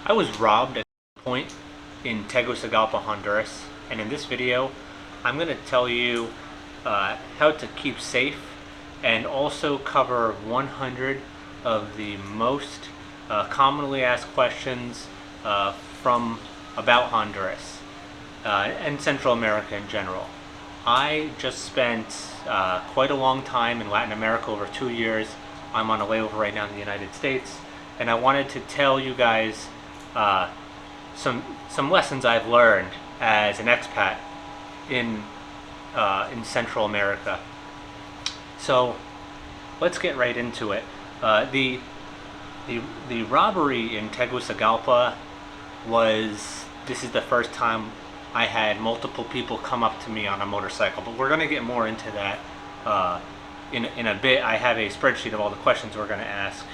I was robbed at a point in Tegucigalpa, Honduras, and in this video, I'm going to tell you how to keep safe and also cover 100 of the most commonly asked questions from about Honduras and Central America in general. I just spent quite a long time in Latin America, over 2 years. I'm on a layover right now in the United States, and I wanted to tell you guys some lessons I've learned as an expat in Central America. So let's get right into it. The robbery in Tegucigalpa this is the first time I had multiple people come up to me on a motorcycle, but we're going to get more into that in a bit. I have a spreadsheet of all the questions we're going to ask.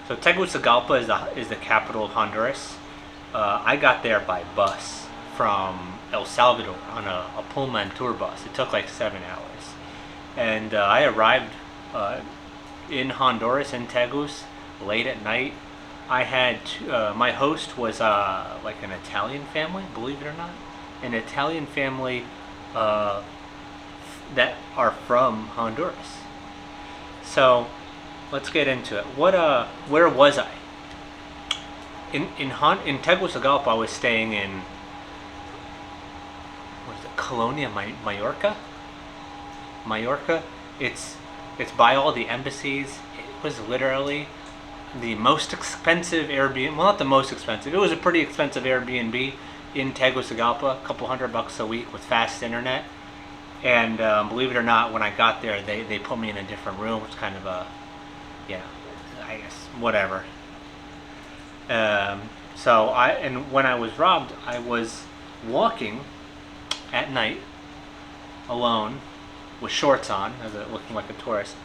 So Tegucigalpa is the capital of Honduras. I got there by bus from El Salvador on a Pullman tour bus. It took like 7 hours. And I arrived in Honduras, in Tegus, late at night. I had my host was like an Italian family, believe it or not. An Italian family that are from Honduras. So let's get into it. Where was I? In Tegucigalpa, I was staying in Colonia Mallorca. Mallorca. It's by all the embassies. It was literally the most expensive Airbnb. Well, not the most expensive. It was a pretty expensive Airbnb in Tegucigalpa. A couple $100 a week with fast internet. And believe it or not, when I got there, they put me in a different room. It's kind of a I guess whatever. And when I was robbed, I was walking at night alone with shorts on, looking like a tourist.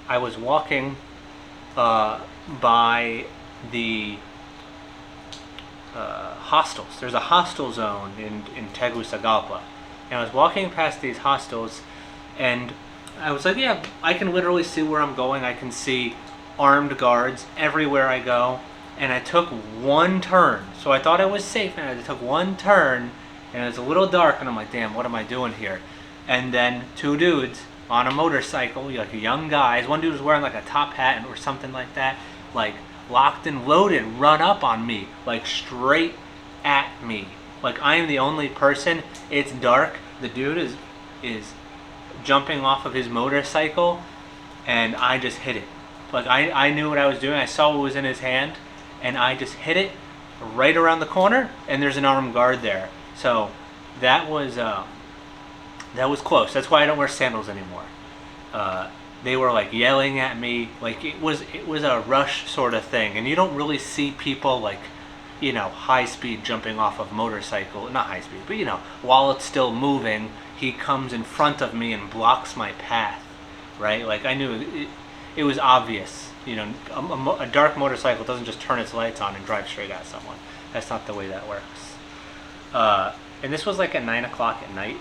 I was walking by the hostels. There's a hostel zone in Tegucigalpa, and I was walking past these hostels, and I was like, yeah, I can literally see where I'm going. I can see armed guards everywhere I go. And I took one turn. So I thought I was safe, and I took one turn, and it was a little dark, and I'm like, damn, what am I doing here? And then two dudes on a motorcycle, like young guys. One dude was wearing like a top hat or something like that, like locked and loaded, run up on me, like straight at me. Like I am the only person. It's dark. The dude is jumping off of his motorcycle, and I just hit it. Like I knew what I was doing. I saw what was in his hand, and I just hit it right around the corner, and there's an armed guard there. So that was close. That's why I don't wear sandals anymore. They were like yelling at me, like it was a rush sort of thing, and you don't really see people like, high speed jumping off of motorcycle. Not high speed, but while it's still moving, he comes in front of me and blocks my path, right? Like I knew it was obvious. A dark motorcycle doesn't just turn its lights on and drive straight at someone. That's not the way that works. And this was like at 9 o'clock at night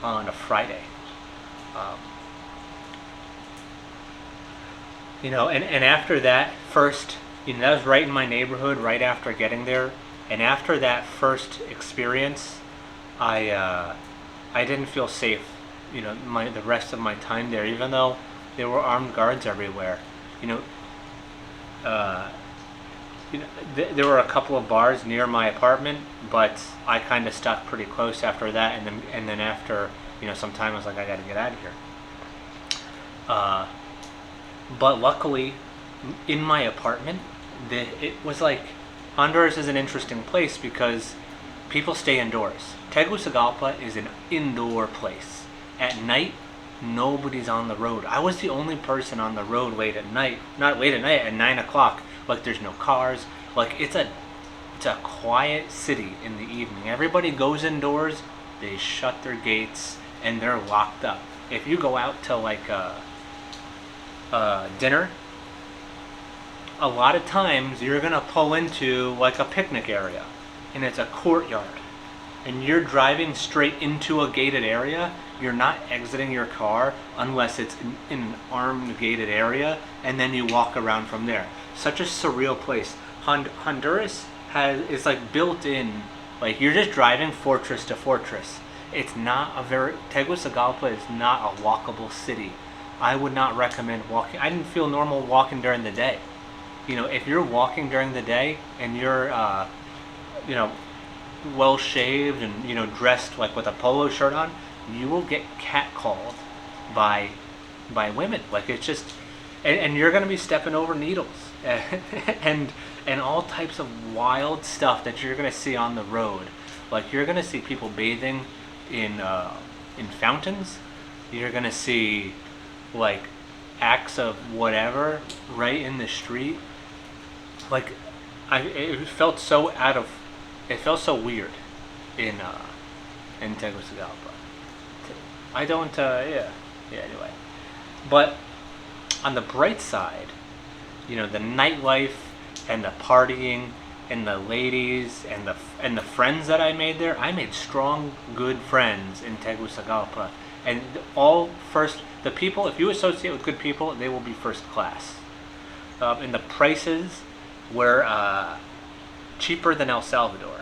on a Friday. And after that first, that was right in my neighborhood, right after getting there. And after that first experience, I didn't feel safe, the rest of my time there, even though there were armed guards everywhere. There were a couple of bars near my apartment, but I kind of stuck pretty close after that, and then after some time I was like, I got to get out of here. But luckily, in my apartment, it was like, Honduras is an interesting place because people stay indoors. Tegucigalpa is an indoor place. At night, nobody's on the road. I was the only person on the road late at night. Not late at night, at 9 o'clock. Like there's no cars. Like it's a quiet city in the evening. Everybody goes indoors, they shut their gates, and they're locked up. If you go out to like dinner, a lot of times you're gonna pull into like a picnic area, and it's a courtyard, and you're driving straight into a gated area. You're not exiting your car unless it's in an armed gated area, and then you walk around from there. Such a surreal place. Honduras is like built in, like you're just driving fortress to fortress. It's not a very Tegucigalpa is not a walkable city. I would not recommend walking. I didn't feel normal walking during the day. If you're walking during the day and you're you know well shaved and dressed like with a polo shirt on, you will get catcalled by women. Like it's just, and you're gonna be stepping over needles and and all types of wild stuff that you're gonna see on the road. Like you're gonna see people bathing in fountains. You're gonna see like acts of whatever right in the street. Like it felt so it felt so weird in Tegucigalpa. I don't yeah anyway. But on the bright side, the nightlife and the partying and the ladies and the friends that I made there. I made strong, good friends in Tegucigalpa, and the people. If you associate with good people, they will be first class. And the prices were cheaper than El Salvador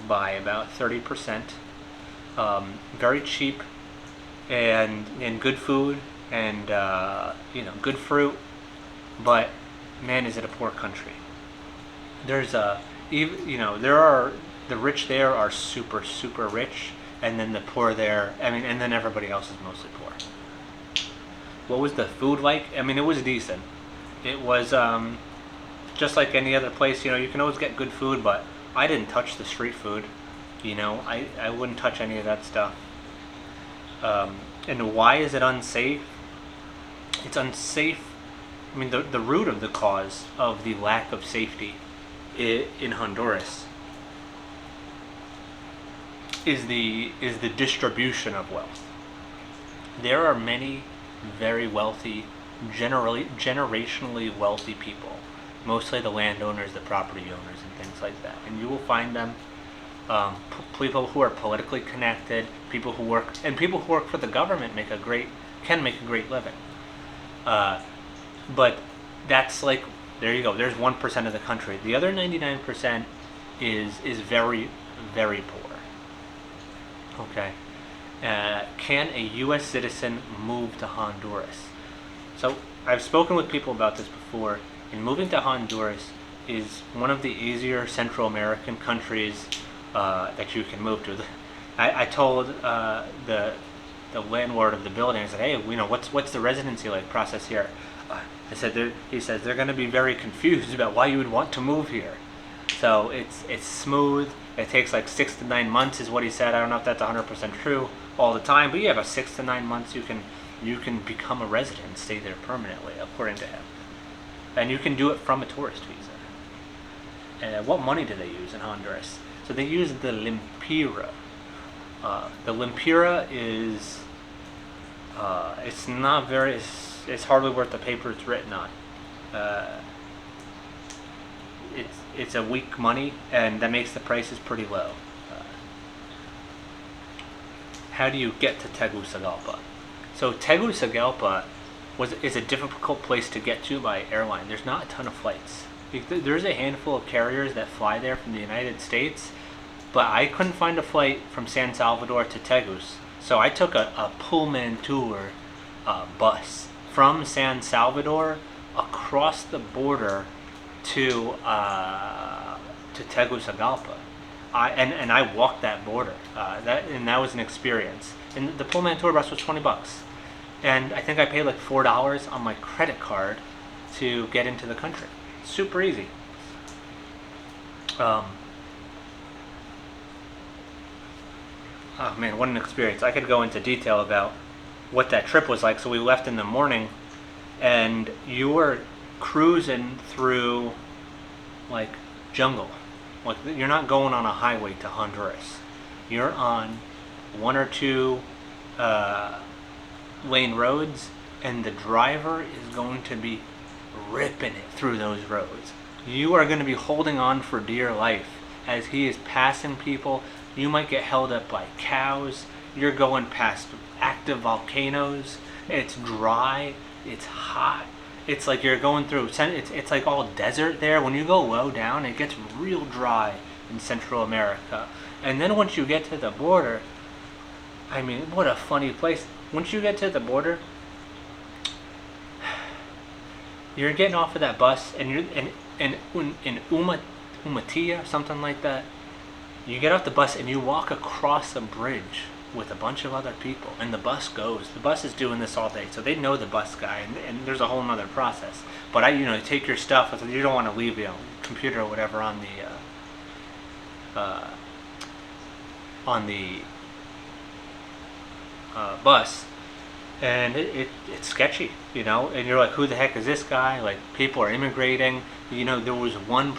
by about 30%. Very cheap, and good food, and good fruit. But man, is it a poor country. There's there are the rich there are super super rich, and then the poor there. And then everybody else is mostly poor. What was the food like? It was decent. It was just like any other place. You can always get good food, but I didn't touch the street food. I wouldn't touch any of that stuff. And why is it unsafe? It's unsafe. The root of the cause of the lack of safety in Honduras is the distribution of wealth. There are many very wealthy, generationally wealthy people, mostly the landowners, the property owners, and things like that. And you will find them people who are politically connected, people who work for the government can make a great living. But that's like, there you go. There's 1% of the country. The other 99% is very, very poor. Okay. Can a U.S. citizen move to Honduras? So I've spoken with people about this before, and moving to Honduras is one of the easier Central American countries that you can move to. I told the landlord of the building, I said, hey, what's the residency like process here? He says they're going to be very confused about why you would want to move here. So it's smooth. It takes like 6 to 9 months is what he said. I don't know if that's 100% true all the time, but yeah, about 6 to 9 months you can become a resident and stay there permanently, according to him. And you can do it from a tourist visa. What money do they use in Honduras? So they use the Lempira. The Lempira is it's not very. It's hardly worth the paper it's written on. It's a weak money, and that makes the prices pretty low. How do you get to Tegucigalpa? So Tegucigalpa is a difficult place to get to by airline. There's not a ton of flights. There's a handful of carriers that fly there from the United States, but I couldn't find a flight from San Salvador to Tegus. So I took a Pullman tour bus from San Salvador across the border to Tegucigalpa. I walked that border. That was an experience. And the Pullman tour bus was $20, and I think I paid like $4 on my credit card to get into the country. Super easy. Oh man, what an experience. I could go into detail about what that trip was like. So we left in the morning, and you were cruising through like jungle. Like, you're not going on a highway to Honduras. You're on 1 or 2 lane roads, and the driver is going to be ripping it through those roads. You are going to be holding on for dear life as he is passing people. You might get held up by cows. You're going past active volcanoes. It's dry. It's hot. It's like you're going through. It's like all desert there. When you go low down, it gets real dry in Central America. And then once you get to the border, I mean, what a funny place. Once you get to the border, you're getting off of that bus, and you're in Umatia, something like that. You get off the bus and you walk across a bridge with a bunch of other people, and the bus goes. The bus is doing this all day, so they know the bus guy, and there's a whole nother process. But take your stuff. You don't want to leave computer or whatever on the bus, and it's sketchy, and you're like, who the heck is this guy? Like, people are immigrating. There was one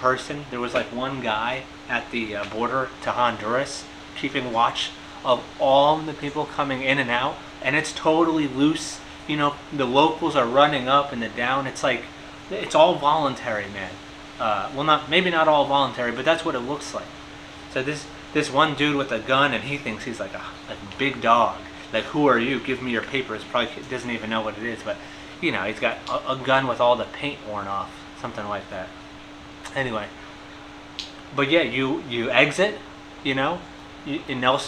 guy at the border to Honduras keeping watch of all the people coming in and out, and it's totally loose. The locals are running up and down. It's like, it's all voluntary, man. Maybe not all voluntary, but that's what it looks like. So this one dude with a gun, and he thinks he's like a big dog. Like, who are you? Give me your papers. Probably doesn't even know what it is, but he's got a gun with all the paint worn off, something like that. Anyway, but yeah, you exit,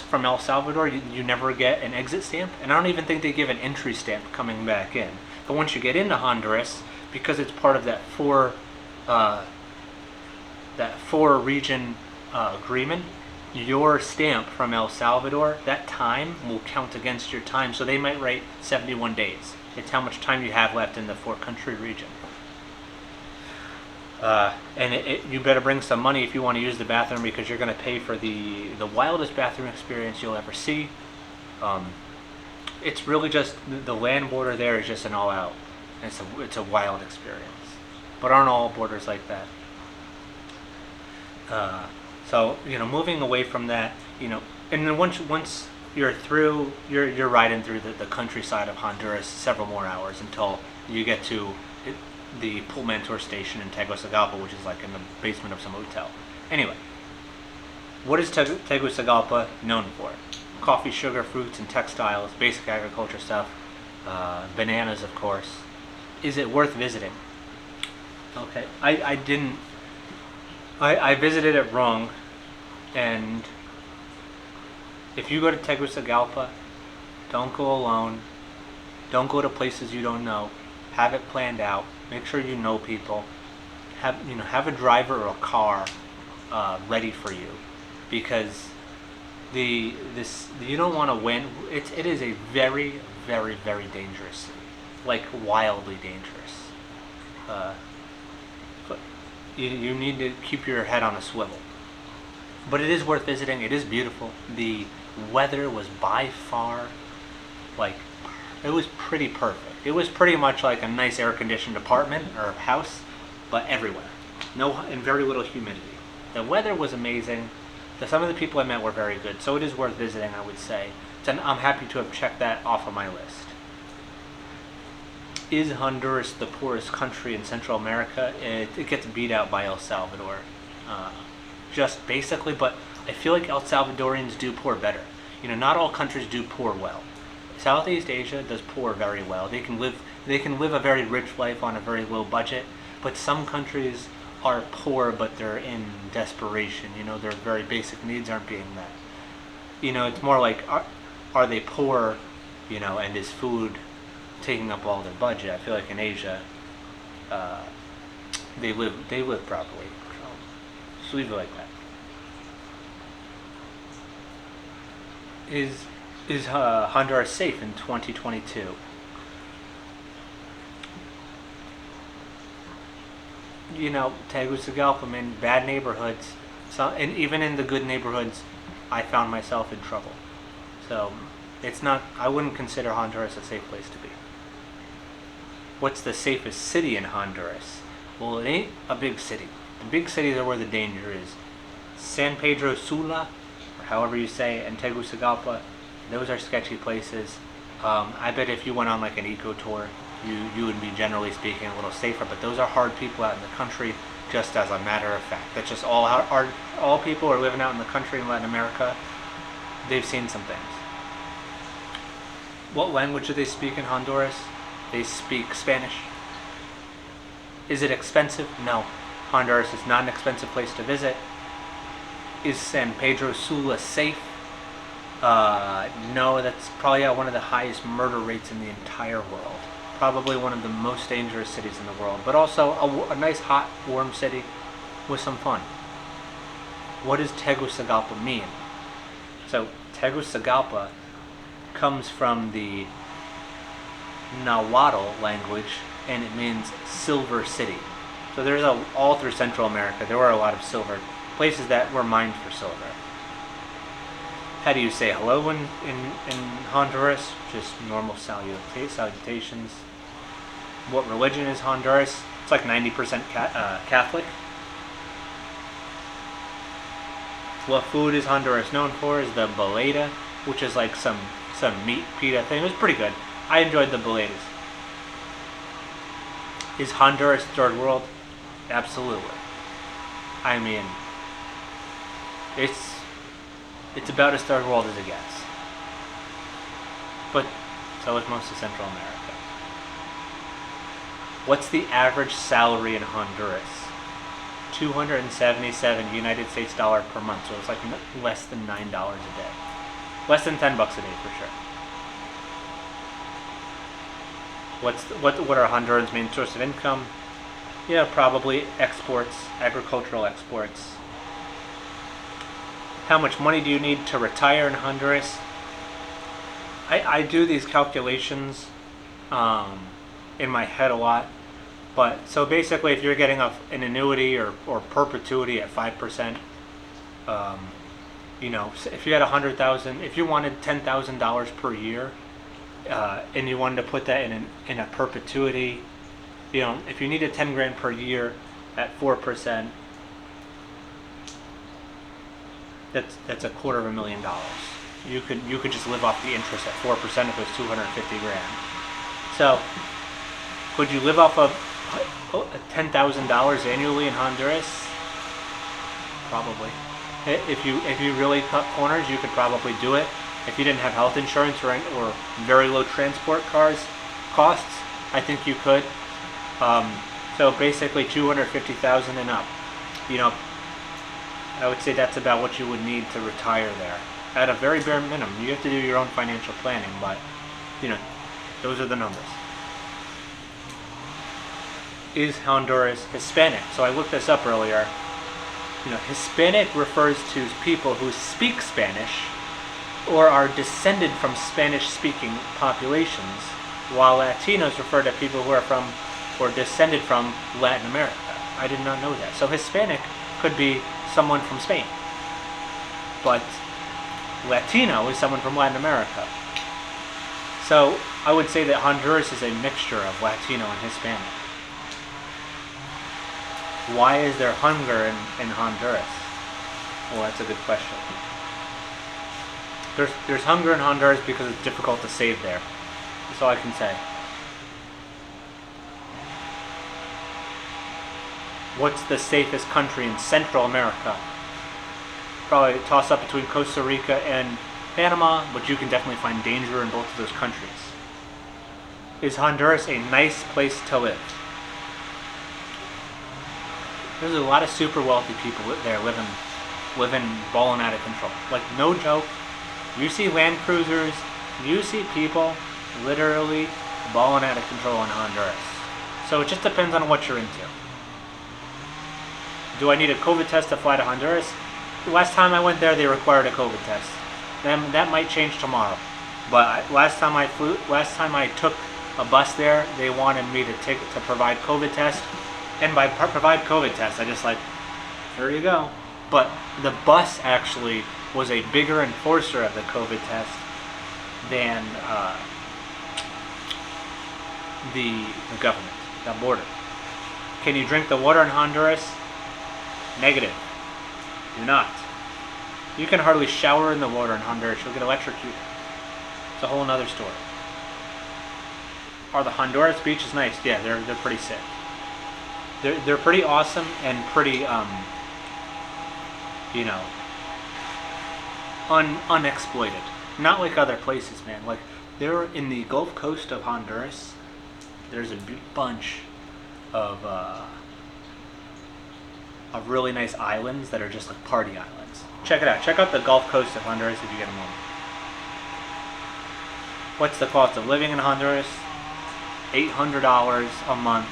from El Salvador, you never get an exit stamp, and I don't even think they give an entry stamp coming back in. But once you get into Honduras, because it's part of that four region agreement, your stamp from El Salvador, that time will count against your time. So they might write 71 days. It's how much time you have left in the 4-country region. And you better bring some money if you want to use the bathroom, because you're going to pay for the wildest bathroom experience you'll ever see. It's really just, the land border there is just an all-out. It's a wild experience. But aren't all borders like that? So moving away from that, and then once you're through, you're riding through the countryside of Honduras several more hours until you get to the Pullmantur station in Tegucigalpa, which is like in the basement of some hotel. Anyway, what is Tegucigalpa known for? Coffee, sugar, fruits, and textiles, basic agriculture stuff, bananas, of course. Is it worth visiting? Okay, I visited it wrong, and if you go to Tegucigalpa, don't go alone. Don't go to places you don't know. Have it planned out. Make sure you know people. Have a driver or a car ready for you, because you don't want to win. It is a very, very, very dangerous city, like wildly dangerous. But you need to keep your head on a swivel. But it is worth visiting. It is beautiful. The weather was by far, it was pretty perfect. It was pretty much like a nice air-conditioned apartment or house, but everywhere. And very little humidity. The weather was amazing. Some of the people I met were very good, so it is worth visiting, I would say. I'm happy to have checked that off of my list. Is Honduras the poorest country in Central America? It gets beat out by El Salvador. Just basically, but I feel like El Salvadorians do poor better. Not all countries do poor well. Southeast Asia does poor very well. They can live a very rich life on a very low budget, but some countries are poor, but they're in desperation. Their very basic needs aren't being met. It's more like, are they poor, and is food taking up all their budget? I feel like in Asia, they live properly. So just leave it like that. Is Honduras safe in 2022? Tegucigalpa, man, bad neighborhoods. And even in the good neighborhoods, I found myself in trouble. So I wouldn't consider Honduras a safe place to be. What's the safest city in Honduras? Well, it ain't a big city. The big cities are where the danger is. San Pedro Sula, or however you say it, and Tegucigalpa, those are sketchy places. I bet if you went on like an eco tour, you would be, generally speaking, a little safer. But those are hard people out in the country, just as a matter of fact. That's just all people are living out in the country in Latin America. They've seen some things. What language do they speak in Honduras? They speak Spanish. Is it expensive? No. Honduras is not an expensive place to visit. Is San Pedro Sula safe? No, that's probably got one of the highest murder rates in the entire world. Probably one of the most dangerous cities in the world, but also a nice, hot, warm city with some fun. What does Tegucigalpa mean? So, Tegucigalpa comes from the Nahuatl language, and it means silver city. So there's all through Central America, there were a lot of silver places that were mined for silver. How do you say hello in Honduras? Just normal salutations. What religion is Honduras? It's like 90% Catholic. What food is Honduras known for is the boleta, which is like some meat pita thing. It was pretty good. I enjoyed the boletas. Is Honduras third world? Absolutely. I mean, it's about as third world as it gets. But so is most of Central America. What's the average salary in Honduras? 277 United States dollar per month, so it's like less than $9 a day. Less than $10 a day for sure. What are Hondurans' main source of income? Yeah, probably exports, agricultural exports. How much money do you need to retire in Honduras? I do these calculations in my head a lot. But so basically, if you're getting an annuity or perpetuity at 5%, if you had $100,000, if you wanted $10,000 per year, and you wanted to put that in a perpetuity, if you needed 10 grand per year at 4%, that's $250,000. You could just live off the interest at 4% if it was 250 grand. So could you live off of $10,000 annually in Honduras? Probably. If you really cut corners, you could probably do it. If you didn't have health insurance or very low transport costs, I think you could. So basically, 250,000 and up. I would say that's about what you would need to retire there. At a very bare minimum, you have to do your own financial planning, but those are the numbers. Is Honduras Hispanic? So I looked this up earlier. Hispanic refers to people who speak Spanish or are descended from Spanish-speaking populations, while Latinos refer to people who are from or descended from Latin America. I did not know that. So Hispanic could be someone from Spain, but Latino is someone from Latin America. So I would say that Honduras is a mixture of Latino and Hispanic. Why is there hunger in Honduras? Well, that's a good question. There's hunger in Honduras because it's difficult to save there. That's all I can say. What's the safest country in Central America? Probably a toss-up between Costa Rica and Panama, but you can definitely find danger in both of those countries. Is Honduras a nice place to live? There's a lot of super wealthy people there living balling out of control. Like, no joke. You see Land Cruisers, you see people literally balling out of control in Honduras. So it just depends on what you're into. Do I need a COVID test to fly to Honduras? The last time I went there, they required a COVID test. Then that might change tomorrow. But last time I took a bus there, they wanted me to provide COVID test. And by provide COVID test, I just here you go. But the bus actually was a bigger enforcer of the COVID test than the government, the border. Can you drink the water in Honduras? Negative. Do not. You can hardly shower in the water in Honduras. You'll get electrocuted. It's a whole nother story. Are the Honduras beaches nice? Yeah, they're pretty sick. They're pretty awesome and pretty unexploited. Not like other places, man. Like, they're in the Gulf Coast of Honduras. There's a bunch of really nice islands that are just like party islands. Check it out. Check out the Gulf Coast of Honduras if you get a moment. What's the cost of living in Honduras? $800 a month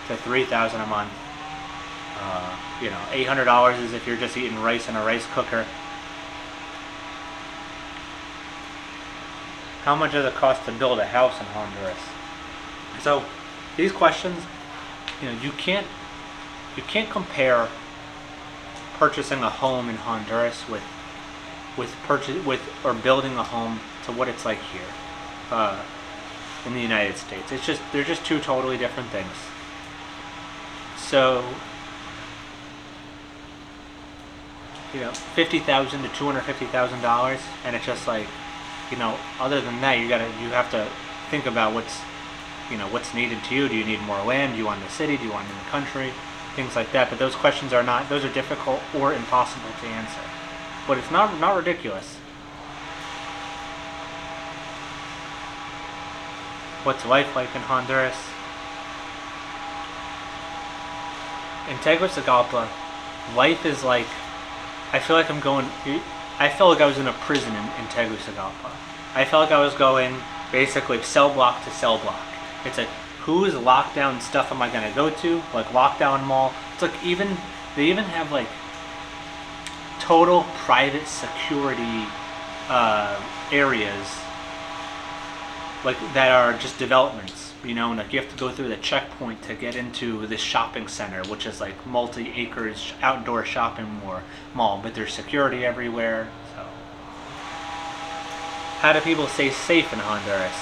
to $3,000 a month. $800 is if you're just eating rice in a rice cooker. How much does it cost to build a house in Honduras? So these questions, you can't compare purchasing a home in Honduras with building a home to what it's like here in the United States. They're just two totally different things. So $50,000 to $250,000, and it's just like, other than that, you have to think about what's needed to you. Do you need more land? Do you want in the city? Do you want in the country? Things like that. But those questions are difficult or impossible to answer. But it's not ridiculous. What's life like in Honduras? In Tegucigalpa, life is like, I feel like I felt like I was in a prison in Tegucigalpa. I felt like I was going basically cell block to cell block. It's like, whose lockdown stuff am I going to go to? Like lockdown mall. It's like they even have like total private security areas like that are just developments. Like you have to go through the checkpoint to get into this shopping center, which is like multi-acres outdoor shopping mall, but there's security everywhere. So, how do people stay safe in Honduras?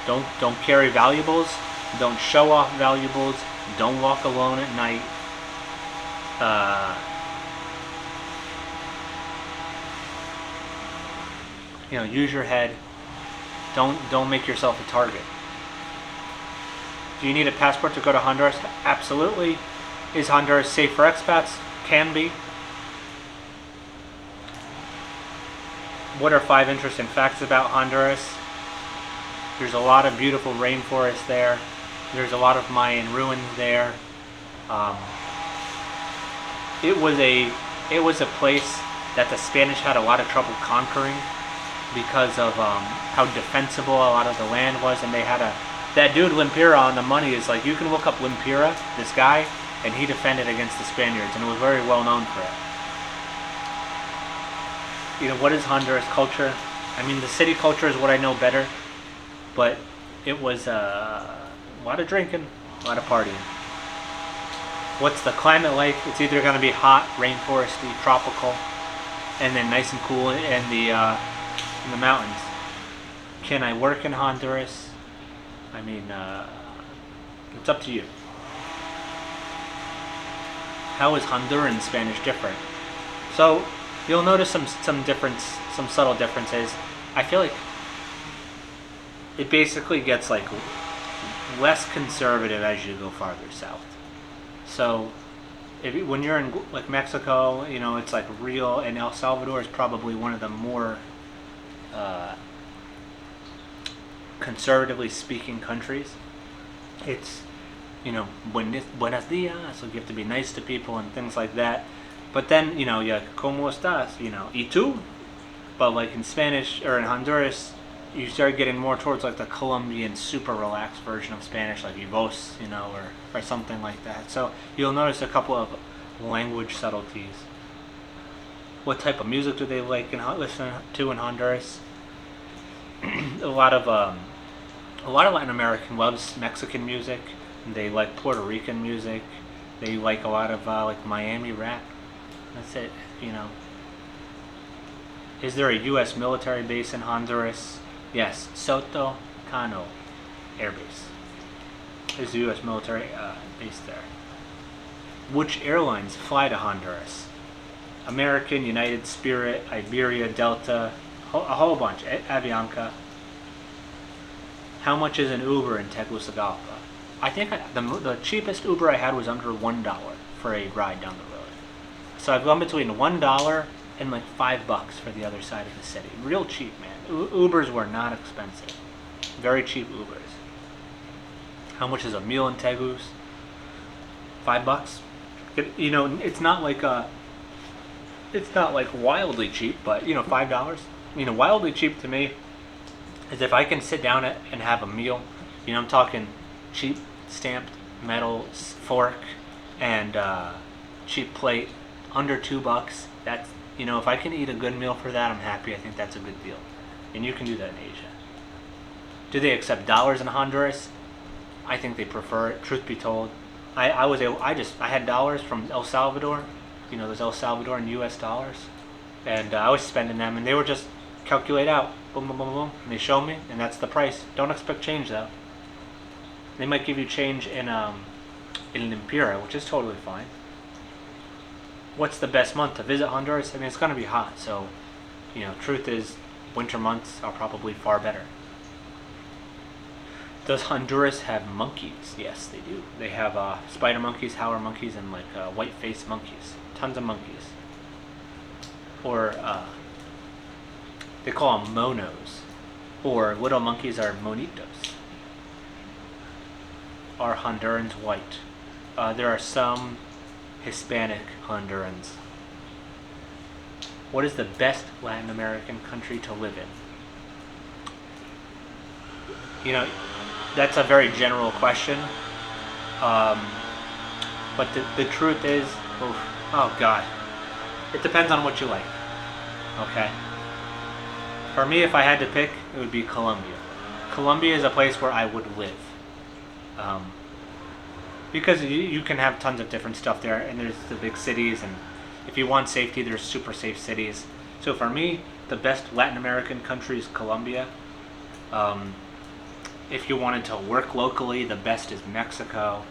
Don't carry valuables. Don't show off valuables. Don't walk alone at night. Use your head. Don't make yourself a target. Do you need a passport to go to Honduras? Absolutely. Is Honduras safe for expats? Can be. What are 5 interesting facts about Honduras? There's a lot of beautiful rainforest there. There's a lot of Mayan ruins there. It was a place that the Spanish had a lot of trouble conquering because of how defensible a lot of the land was, and they had that dude Limpira on the money is like, you can look up Limpira, this guy, and he defended against the Spaniards, and it was very well known for it. What is Honduras culture? I mean, the city culture is what I know better, but it was a lot of drinking, a lot of partying. What's the climate like? It's either going to be hot, rainforesty, tropical, and then nice and cool in the mountains. Can I work in Honduras? I mean, it's up to you. How is Honduran Spanish different? So you'll notice some subtle differences. I feel like it basically gets like less conservative as you go farther south. So when you're in like Mexico, it's like real, and El Salvador is probably one of the more conservatively speaking countries. It's buenos dias, so you have to be nice to people and things like that. But then ¿cómo estás? ¿Y tú? But like in Spanish or in Honduras, you start getting more towards like the Colombian super relaxed version of Spanish, like y vos, or something like that. So you'll notice a couple of language subtleties. What type of music do they like and listen to in Honduras? a lot of Latin American loves Mexican music. They like Puerto Rican music. They like a lot of like Miami rap. That's it. Is there a U.S. military base in Honduras? Yes, Soto Cano Air Base. There's a U.S. military base there. Which airlines fly to Honduras? American, United, Spirit, Iberia, Delta, a whole bunch. Avianca. How much is an Uber in Tegucigalpa? I think the cheapest Uber I had was under $1 for a ride down the road. So I've gone between $1 and like $5 for the other side of the city. Real cheap, man. Ubers were not expensive. Very cheap Ubers. How much is a meal in Tegus? $5. You know, it's not like wildly cheap, but you know, $5. You know, wildly cheap to me is if I can sit down and have a meal. You know, I'm talking cheap stamped metal fork and cheap plate, under $2. That's, you know, if I can eat a good meal for that, I'm happy. I think that's a good deal, and you can do that in Asia. Do they accept dollars in Honduras? I think they prefer it. Truth be told, I had dollars from El Salvador. You know, those El Salvador and U.S. dollars, and I was spending them, and they were just calculate out, boom, boom, boom, boom, and they show me, and that's the price. Don't expect change though. They might give you change in Impera, which is totally fine. What's the best month to visit Honduras? I mean, it's gonna be hot, so you know, truth is, winter months are probably far better. Does Honduras have monkeys? Yes, they do. They have spider monkeys, howler monkeys, and like white-faced monkeys. Tons of monkeys. Or they call them monos, or little monkeys are monitos. Are Hondurans white? There are some Hispanic Hondurans. What is the best Latin American country to live in? You know, that's a very general question. But the truth is, oh God, it depends on what you like. Okay. For me, if I had to pick, it would be Colombia. Colombia is a place where I would live. Because you can have tons of different stuff there, and there's the big cities, and if you want safety, there's super safe cities. So for me, the best Latin American country is Colombia. If you wanted to work locally, the best is Mexico.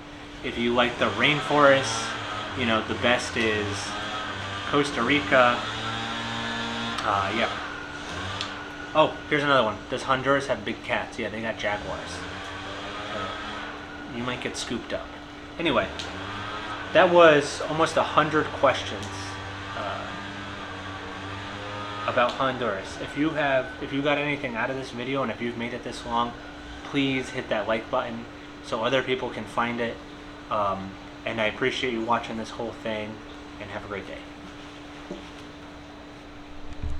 If you like the rainforests, you know, the best is Costa Rica. Yeah. Oh, here's another one. Does Honduras have big cats? Yeah, they got jaguars. You might get scooped up. Anyway, that was almost 100 questions about Honduras. If you got anything out of this video, and if you've made it this long, please hit that like button so other people can find it. And I appreciate you watching this whole thing, and have a great day.